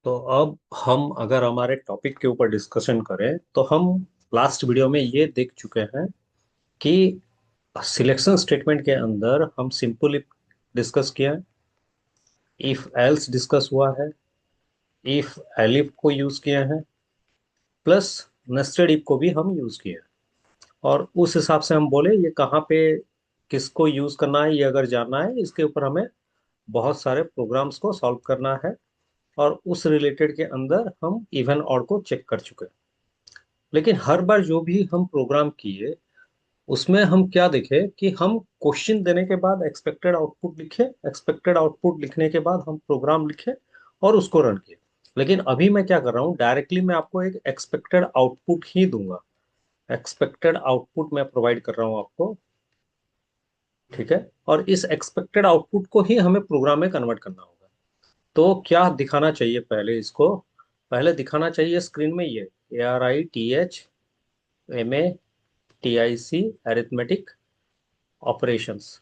तो अब हम अगर हमारे टॉपिक के ऊपर डिस्कशन करें तो हम लास्ट वीडियो में ये देख चुके हैं कि सिलेक्शन स्टेटमेंट के अंदर हम सिंपल इफ डिस्कस किया है, इफ एल्स डिस्कस हुआ है, इफ एलिफ को यूज किया है, प्लस नेस्टेड इफ को भी हम यूज किया है। और उस हिसाब से हम बोले ये कहाँ पे किसको यूज करना है, ये अगर जानना है इसके ऊपर हमें बहुत सारे प्रोग्राम्स को सॉल्व करना है। और उस रिलेटेड के अंदर हम इवन ऑड को चेक कर चुके हैं। लेकिन हर बार जो भी हम प्रोग्राम किए उसमें हम क्या देखे कि हम क्वेश्चन देने के बाद एक्सपेक्टेड आउटपुट लिखे, एक्सपेक्टेड आउटपुट लिखने के बाद हम प्रोग्राम लिखे और उसको रन किए। लेकिन अभी मैं क्या कर रहा हूँ, डायरेक्टली मैं आपको एक एक्सपेक्टेड आउटपुट ही दूंगा। एक्सपेक्टेड आउटपुट मैं प्रोवाइड कर रहा हूँ आपको। ठीक है। और इस एक्सपेक्टेड आउटपुट को ही हमें प्रोग्राम में कन्वर्ट करना होगा। तो क्या दिखाना चाहिए पहले इसको, पहले दिखाना चाहिए स्क्रीन में ये ARITHMATIC अरिथमेटिक ऑपरेशंस।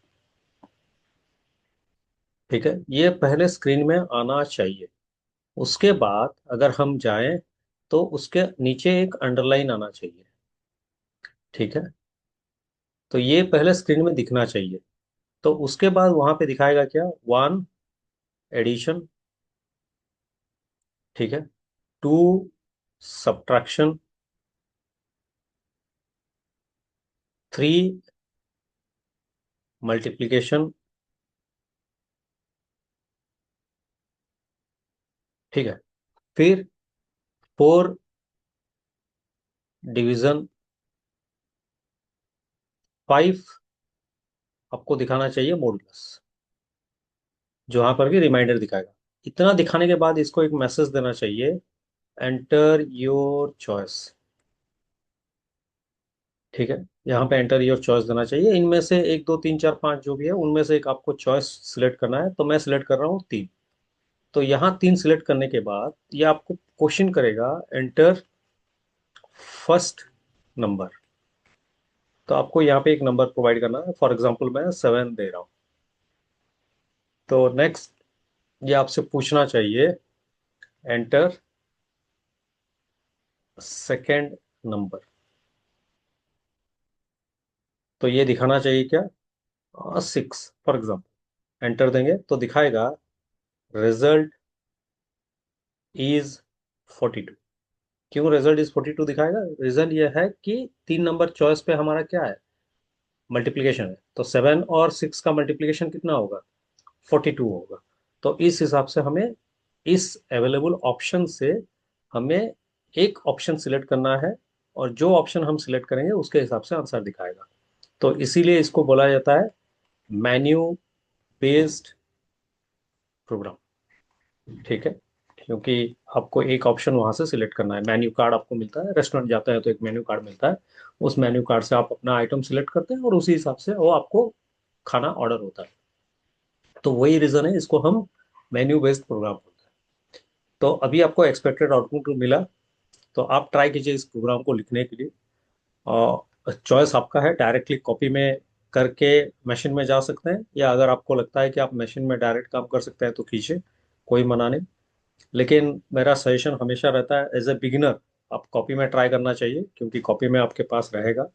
ठीक है, ये पहले स्क्रीन में आना चाहिए। उसके बाद अगर हम जाएं तो उसके नीचे एक अंडरलाइन आना चाहिए। ठीक है। तो ये पहले स्क्रीन में दिखना चाहिए। तो उसके बाद वहां पे दिखाएगा क्या, वन एडिशन। ठीक है। Two subtraction. Three multiplication. ठीक है। फिर फोर डिवीजन। फाइव आपको दिखाना चाहिए मॉडुलस, जो यहाँ पर भी रिमाइंडर दिखाएगा। इतना दिखाने के बाद इसको एक मैसेज देना चाहिए, एंटर योर चॉइस। ठीक है। यहाँ पे एंटर योर चॉइस देना चाहिए। इनमें से एक दो तीन चार पाँच जो भी है उनमें से एक आपको चॉइस सिलेक्ट करना है। तो मैं सिलेक्ट कर रहा हूँ तीन। तो यहाँ तीन सिलेक्ट करने के बाद ये आपको क्वेश्चन करेगा, एंटर फर्स्ट नंबर। तो आपको यहाँ पे एक नंबर प्रोवाइड करना है। फॉर एग्जाम्पल मैं सेवन दे रहा हूँ। तो नेक्स्ट ये आपसे पूछना चाहिए, एंटर सेकेंड नंबर। तो ये दिखाना चाहिए क्या, सिक्स फॉर एग्जाम्पल। एंटर देंगे तो दिखाएगा रिजल्ट इज 42। क्यों रिजल्ट इज 42 दिखाएगा, रीजन ये है कि तीन नंबर चॉइस पे हमारा क्या है, मल्टीप्लीकेशन है। तो सेवन और सिक्स का मल्टीप्लीकेशन कितना होगा, 42 होगा। तो इस हिसाब से हमें इस अवेलेबल ऑप्शन से हमें एक ऑप्शन सिलेक्ट करना है। और जो ऑप्शन हम सिलेक्ट करेंगे उसके हिसाब से आंसर दिखाएगा। तो इसीलिए इसको बोला जाता है मेन्यू बेस्ड प्रोग्राम। ठीक है। क्योंकि आपको एक ऑप्शन वहां से सिलेक्ट करना है। मेन्यू कार्ड आपको मिलता है, रेस्टोरेंट जाता है तो एक मेन्यू कार्ड मिलता है। उस मेन्यू कार्ड से आप अपना आइटम सिलेक्ट करते हैं और उसी हिसाब से वो आपको खाना ऑर्डर होता है। तो वही रीजन है, इसको हम मेन्यू बेस्ड प्रोग्राम बोलते हैं। तो अभी आपको एक्सपेक्टेड आउटपुट मिला। तो आप ट्राई कीजिए इस प्रोग्राम को लिखने के लिए। और चॉइस आपका है, डायरेक्टली कॉपी में करके मशीन में जा सकते हैं, या अगर आपको लगता है कि आप मशीन में डायरेक्ट काम कर सकते हैं तो कीजिए, कोई मना नहीं। लेकिन मेरा सजेशन हमेशा रहता है, एज ए बिगिनर आप कॉपी में ट्राई करना चाहिए, क्योंकि कॉपी में आपके पास रहेगा।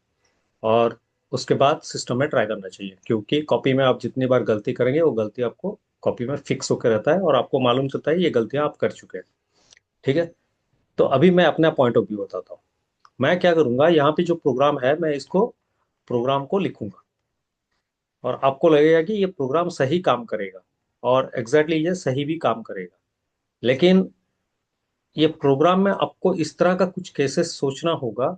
और उसके बाद सिस्टम में ट्राई करना चाहिए, क्योंकि कॉपी में आप जितनी बार गलती करेंगे वो गलती आपको कॉपी में फिक्स होकर रहता है और आपको मालूम चलता है ये गलतियां आप कर चुके हैं। ठीक है। तो अभी मैं अपना पॉइंट ऑफ व्यू बताता हूँ। मैं क्या करूंगा, यहाँ पे जो प्रोग्राम है मैं इसको प्रोग्राम को लिखूंगा और आपको लगेगा कि ये प्रोग्राम सही काम करेगा। और एग्जैक्टली ये सही भी काम करेगा। लेकिन ये प्रोग्राम में आपको इस तरह का कुछ केसेस सोचना होगा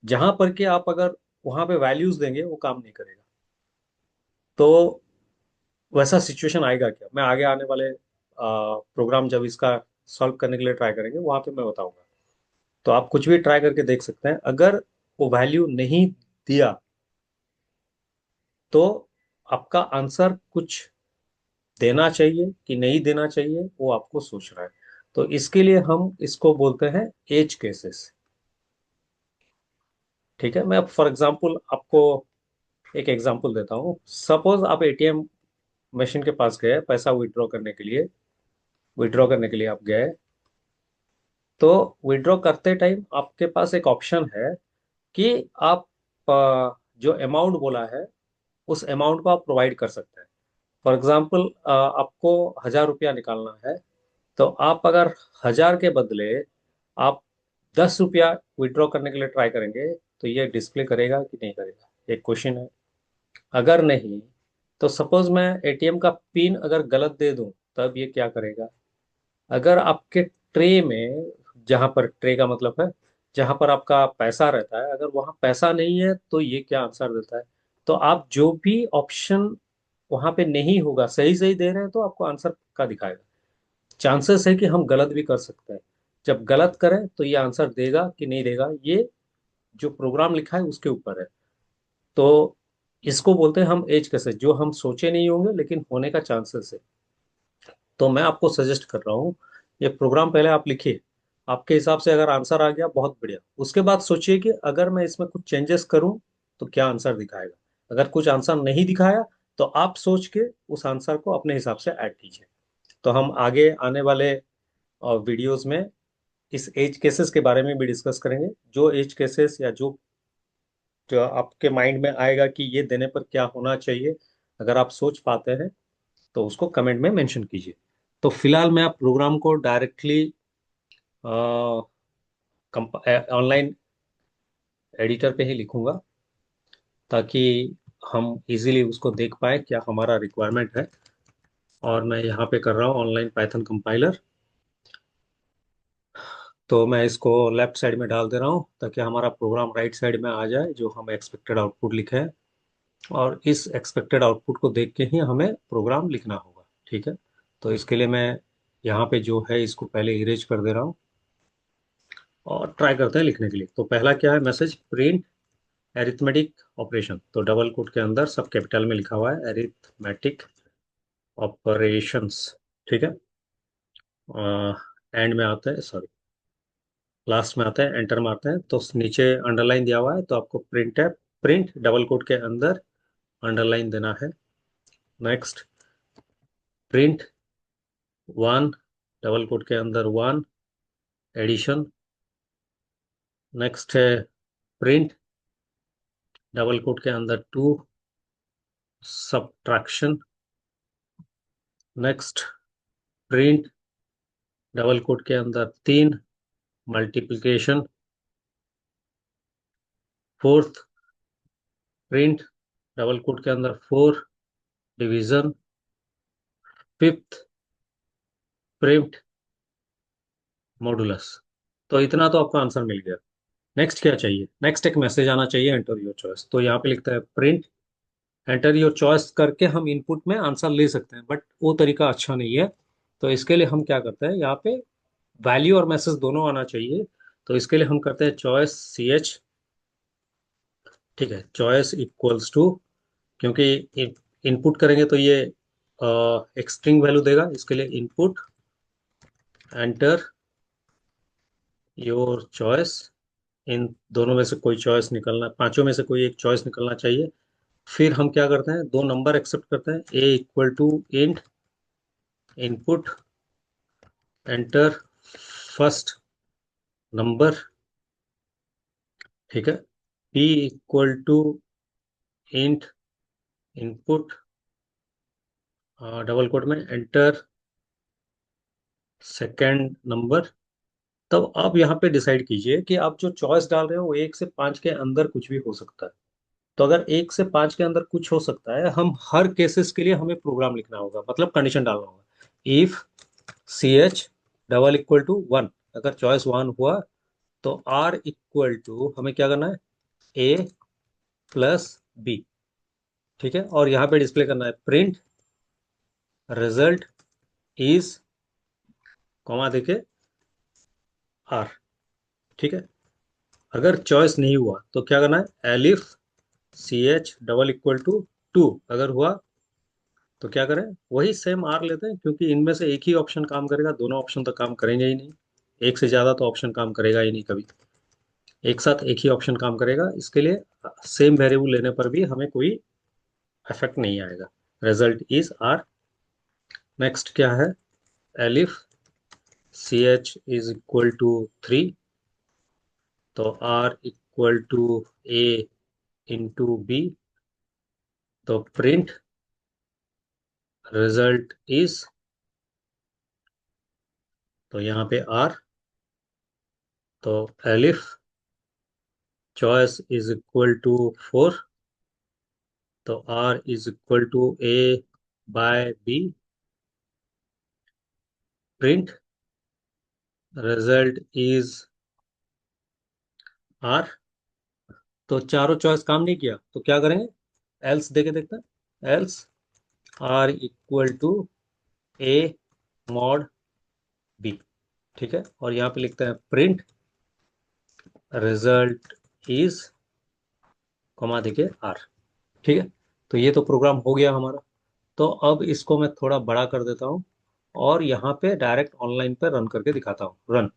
जहां पर कि आप अगर वहां पे वैल्यूज देंगे वो काम नहीं करेगा। तो वैसा सिचुएशन आएगा क्या, मैं आगे आने वाले प्रोग्राम जब इसका सॉल्व करने के लिए ट्राई करेंगे वहां पे मैं बताऊंगा। तो आप कुछ भी ट्राई करके देख सकते हैं। अगर वो वैल्यू नहीं दिया तो आपका आंसर कुछ देना चाहिए कि नहीं देना चाहिए वो आपको सोचना है। तो इसके लिए हम इसको बोलते हैं एज केसेस। ठीक है। मैं फॉर एग्जांपल आपको एक एग्जांपल देता हूँ। सपोज आप एटीएम मशीन के पास गए पैसा विड्रॉ करने के लिए। विड्रॉ करने के लिए आप गए तो विड्रॉ करते टाइम आपके पास एक ऑप्शन है कि आप जो अमाउंट बोला है उस अमाउंट को आप प्रोवाइड कर सकते हैं। फॉर एग्जाम्पल आपको 1,000 रुपया निकालना है, तो आप अगर 1,000 के बदले आप 10 रुपया विड्रॉ करने के लिए ट्राई करेंगे, तो ये डिस्प्ले करेगा कि नहीं करेगा, एक क्वेश्चन है। अगर नहीं, तो सपोज मैं एटीएम का पिन अगर गलत दे दूं, तब ये क्या करेगा? अगर आपके ट्रे में, जहां पर ट्रे का मतलब है जहां पर आपका पैसा रहता है, अगर वहां पैसा नहीं है, तो ये क्या आंसर देता है? तो आप जो भी ऑप्शन वहां पे नहीं होगा, सही सही दे रहे हैं, तो आपको आंसर का दिखाएगा। चांसेस है कि हम गलत भी कर सकते हैं। जब गलत करें तो ये आंसर देगा कि नहीं देगा, ये जो प्रोग्राम लिखा है उसके ऊपर है। तो इसको बोलते हैं हम एज केसेस, जो हम सोचे नहीं होंगे लेकिन होने का चांसेस है। तो मैं आपको सजेस्ट कर रहा हूँ, ये प्रोग्राम पहले आप लिखिए। आपके हिसाब से अगर आंसर आ गया, बहुत बढ़िया। उसके बाद सोचिए कि अगर मैं इसमें कुछ चेंजेस करूं तो क्या आंसर दिखाएगा। अगर कुछ आंसर नहीं दिखाया, तो आप सोच के उस आंसर को अपने हिसाब से ऐड कीजिए। तो हम आगे आने वाले वीडियोस में इस एज केसेस के बारे में भी डिस्कस करेंगे। जो एज केसेस या जो आपके माइंड में आएगा कि ये देने पर क्या होना चाहिए, अगर आप सोच पाते हैं, तो उसको कमेंट में मेंशन कीजिए। तो फिलहाल मैं आप प्रोग्राम को डायरेक्टली ऑनलाइन एडिटर पे ही लिखूंगा, ताकि हम इजीली उसको देख पाए क्या हमारा रिक्वायरमेंट है। और मैं यहाँ पे कर रहा हूँ ऑनलाइन पाइथन कंपाइलर। तो मैं इसको लेफ्ट साइड में डाल दे रहा हूँ, ताकि हमारा प्रोग्राम राइट साइड में आ जाए, जो हम एक्सपेक्टेड आउटपुट लिखे हैं। और इस एक्सपेक्टेड आउटपुट को देख के ही हमें प्रोग्राम लिखना होगा, ठीक है। तो इसके लिए मैं यहाँ पे जो है इसको पहले इरेज कर दे रहा हूँ, और ट्राई करते हैं लिखने के लिए। तो पहला क्या है, मैसेज प्रिंट एरिथमेटिक ऑपरेशन। तो डबल कोट के अंदर सब कैपिटल में लिखा हुआ है, एरिथमेटिक ऑपरेशंस, ठीक है। एंड में आता है, सॉरी, लास्ट में आता है, एंटर मारते हैं तो नीचे अंडरलाइन दिया हुआ है, तो आपको प्रिंट है, प्रिंट डबल कोट के अंदर अंडरलाइन देना है। Next, print one double quote के अंदर वन एडिशन। नेक्स्ट है प्रिंट डबल कोट के अंदर two subtraction. Next, print double quote के अंदर तीन multiplication. Fourth, print double quote के अंदर four division. Fifth, print modulus. तो इतना तो आपका आंसर मिल गया। नेक्स्ट क्या चाहिए? नेक्स्ट एक मैसेज आना चाहिए, एंटर योर चॉइस। तो यहाँ पे लिखता है प्रिंट एंटर योर चॉइस करके हम इनपुट में आंसर ले सकते हैं, बट वो तरीका अच्छा नहीं है। तो इसके लिए हम क्या करते हैं, यहाँ पे वैल्यू और मैसेज दोनों आना चाहिए। तो इसके लिए हम करते हैं चॉइस सी एच, ठीक है, चॉइस इक्वल्स टू, क्योंकि इनपुट करेंगे तो ये एक स्ट्रिंग वैल्यू देगा। इसके लिए इनपुट एंटर योर चॉइस, इन दोनों में से कोई चॉइस निकलना, पांचों में से कोई एक चॉइस निकलना चाहिए। फिर हम क्या करते हैं, दो नंबर एक्सेप्ट करते हैं, a equal to int input enter first number, ठीक है। B equal to int input double quote में एंटर सेकेंड नंबर। तब आप यहाँ पे डिसाइड कीजिए कि आप जो चॉइस डाल रहे हो वो 1 से 5 के अंदर कुछ भी हो सकता है। तो अगर 1 से 5 के अंदर कुछ हो सकता है, हम हर केसेस के लिए हमें प्रोग्राम लिखना होगा, मतलब कंडीशन डालना होगा। If C H double equal to one, अगर चॉइस वन हुआ, तो आर इक्वल टू हमें क्या करना है, ए प्लस बी, ठीक है। और यहाँ पे डिस्प्ले करना है प्रिंट रिजल्ट इज, कॉमा देके आर, ठीक है। अगर चॉइस नहीं हुआ तो क्या करना है, elif C H double equal to two, अगर हुआ तो क्या करें, वही सेम आर लेते हैं, क्योंकि इनमें से एक ही ऑप्शन काम करेगा, दोनों ऑप्शन तो काम करेंगे ही नहीं। एक से ज्यादा तो ऑप्शन काम करेगा ही नहीं कभी। एक साथ एक ही ऑप्शन काम करेगा, इसके लिए सेम वेरिएबल लेने पर भी हमें कोई इफेक्ट नहीं आएगा। Result is are. नेक्स्ट क्या है, elif C H is equal to 3, तो R equal to A into B, तो प्रिंट रिजल्ट इज, तो यहाँ पे आर, तो elif choice is equal to 4, तो R is equal to A by B, print result is R. तो चारों choice काम नहीं किया तो क्या करेंगे, एल्स देके देखते हैं। Else R equal to A mod B, ठीक है, और यहाँ पे लिखते हैं प्रिंट रिजल्ट इज, कमा देके आर, ठीक है। तो ये तो प्रोग्राम हो गया हमारा। तो अब इसको मैं थोड़ा बड़ा कर देता हूँ और यहाँ पे डायरेक्ट ऑनलाइन पे रन करके दिखाता हूँ। रन,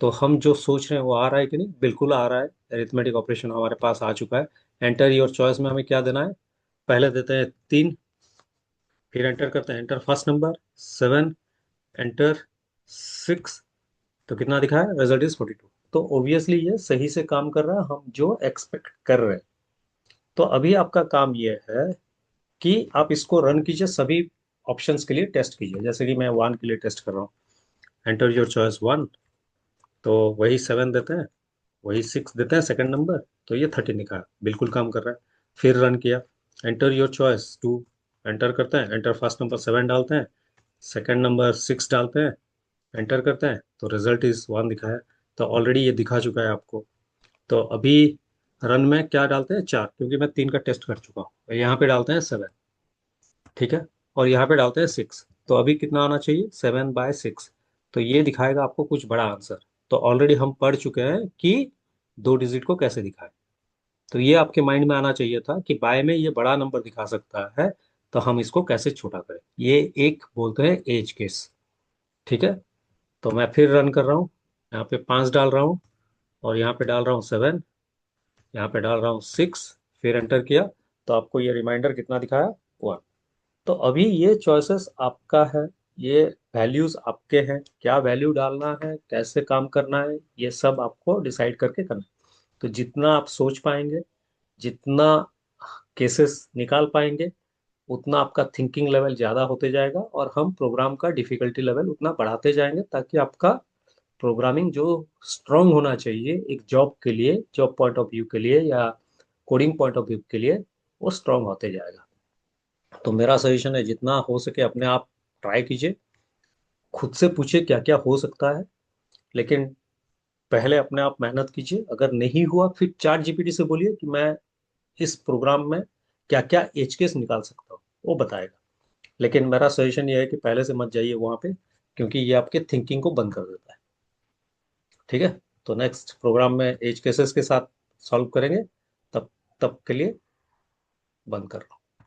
तो हम जो सोच रहे हैं वो आ रहा है कि नहीं, बिल्कुल आ रहा है। अरिथमेटिक ऑपरेशन हमारे पास आ चुका है। एंटर योर चॉइस में हमें क्या देना है, पहले देते हैं 3, फिर एंटर करते हैं, एंटर फर्स्ट नंबर 7, एंटर 6, तो कितना दिखा है, रिजल्ट इज 42। तो ऑब्वियसली ये सही से काम कर रहा है, हम जो एक्सपेक्ट कर रहे हैं। तो अभी आपका काम ये है कि आप इसको रन कीजिए, सभी ऑप्शंस के लिए टेस्ट कीजिए। जैसे कि मैं 1 के लिए टेस्ट कर रहा हूँ, एंटर योर चॉइस 1, तो वही 7 देते हैं, वही 6 देते हैं सेकंड नंबर, तो ये 13 दिखा, बिल्कुल काम कर रहा है। फिर रन किया, एंटर योर चॉइस 2, एंटर करते हैं, एंटर फर्स्ट नंबर 7 डालते हैं, सेकंड नंबर 6 डालते हैं, एंटर करते हैं, तो रिजल्ट इज 1 दिखाया। तो ऑलरेडी ये दिखा चुका है आपको। तो अभी रन में क्या डालते हैं, 4, क्योंकि मैं 3 का टेस्ट कर चुका हूँ। यहाँ पे डालते हैं 7, ठीक है, और यहाँ पे डालते हैं 6, तो अभी कितना आना चाहिए, 7/6, तो ये दिखाएगा आपको कुछ बड़ा आंसर। तो ऑलरेडी हम पढ़ चुके हैं कि 2 डिजिट को कैसे दिखाएं। तो ये आपके माइंड में आना चाहिए था कि बाय में ये बड़ा नंबर दिखा सकता है, तो हम इसको कैसे छोटा करें। ये एक बोलते हैं एज केस, ठीक है। तो मैं फिर रन कर रहा हूँ, यहाँ पे 5 डाल रहा हूँ, और यहाँ पे डाल रहा हूँ 7, यहाँ पे डाल रहा हूँ 6, फिर एंटर किया, तो आपको ये रिमाइंडर कितना दिखाया, 1। तो अभी ये चॉइसेस आपका है, ये वैल्यूज आपके हैं, क्या वैल्यू डालना है, कैसे काम करना है, ये सब आपको डिसाइड करके करना है। तो जितना आप सोच पाएंगे, जितना केसेस निकाल पाएंगे, उतना आपका थिंकिंग लेवल ज़्यादा होते जाएगा, और हम प्रोग्राम का डिफिकल्टी लेवल उतना बढ़ाते जाएंगे, ताकि आपका प्रोग्रामिंग जो स्ट्रांग होना चाहिए एक जॉब के लिए, जॉब पॉइंट ऑफ व्यू के लिए या कोडिंग पॉइंट ऑफ व्यू के लिए, वो स्ट्रांग होते जाएगा। तो मेरा सजेशन है, जितना हो सके अपने आप ट्राई कीजिए, खुद से पूछिए क्या क्या हो सकता है, लेकिन पहले अपने आप मेहनत कीजिए। अगर नहीं हुआ, फिर चैट जीपीटी से बोलिए कि मैं इस प्रोग्राम में क्या क्या एज केस निकाल सकता हूँ, वो बताएगा। लेकिन मेरा सजेशन ये है कि पहले से मत जाइए वहाँ पे, क्योंकि ये आपके थिंकिंग को बंद कर देता है, ठीक है। तो नेक्स्ट प्रोग्राम में एज केसेस के साथ सॉल्व करेंगे, तब तब के लिए बंद कर रहा हूँ।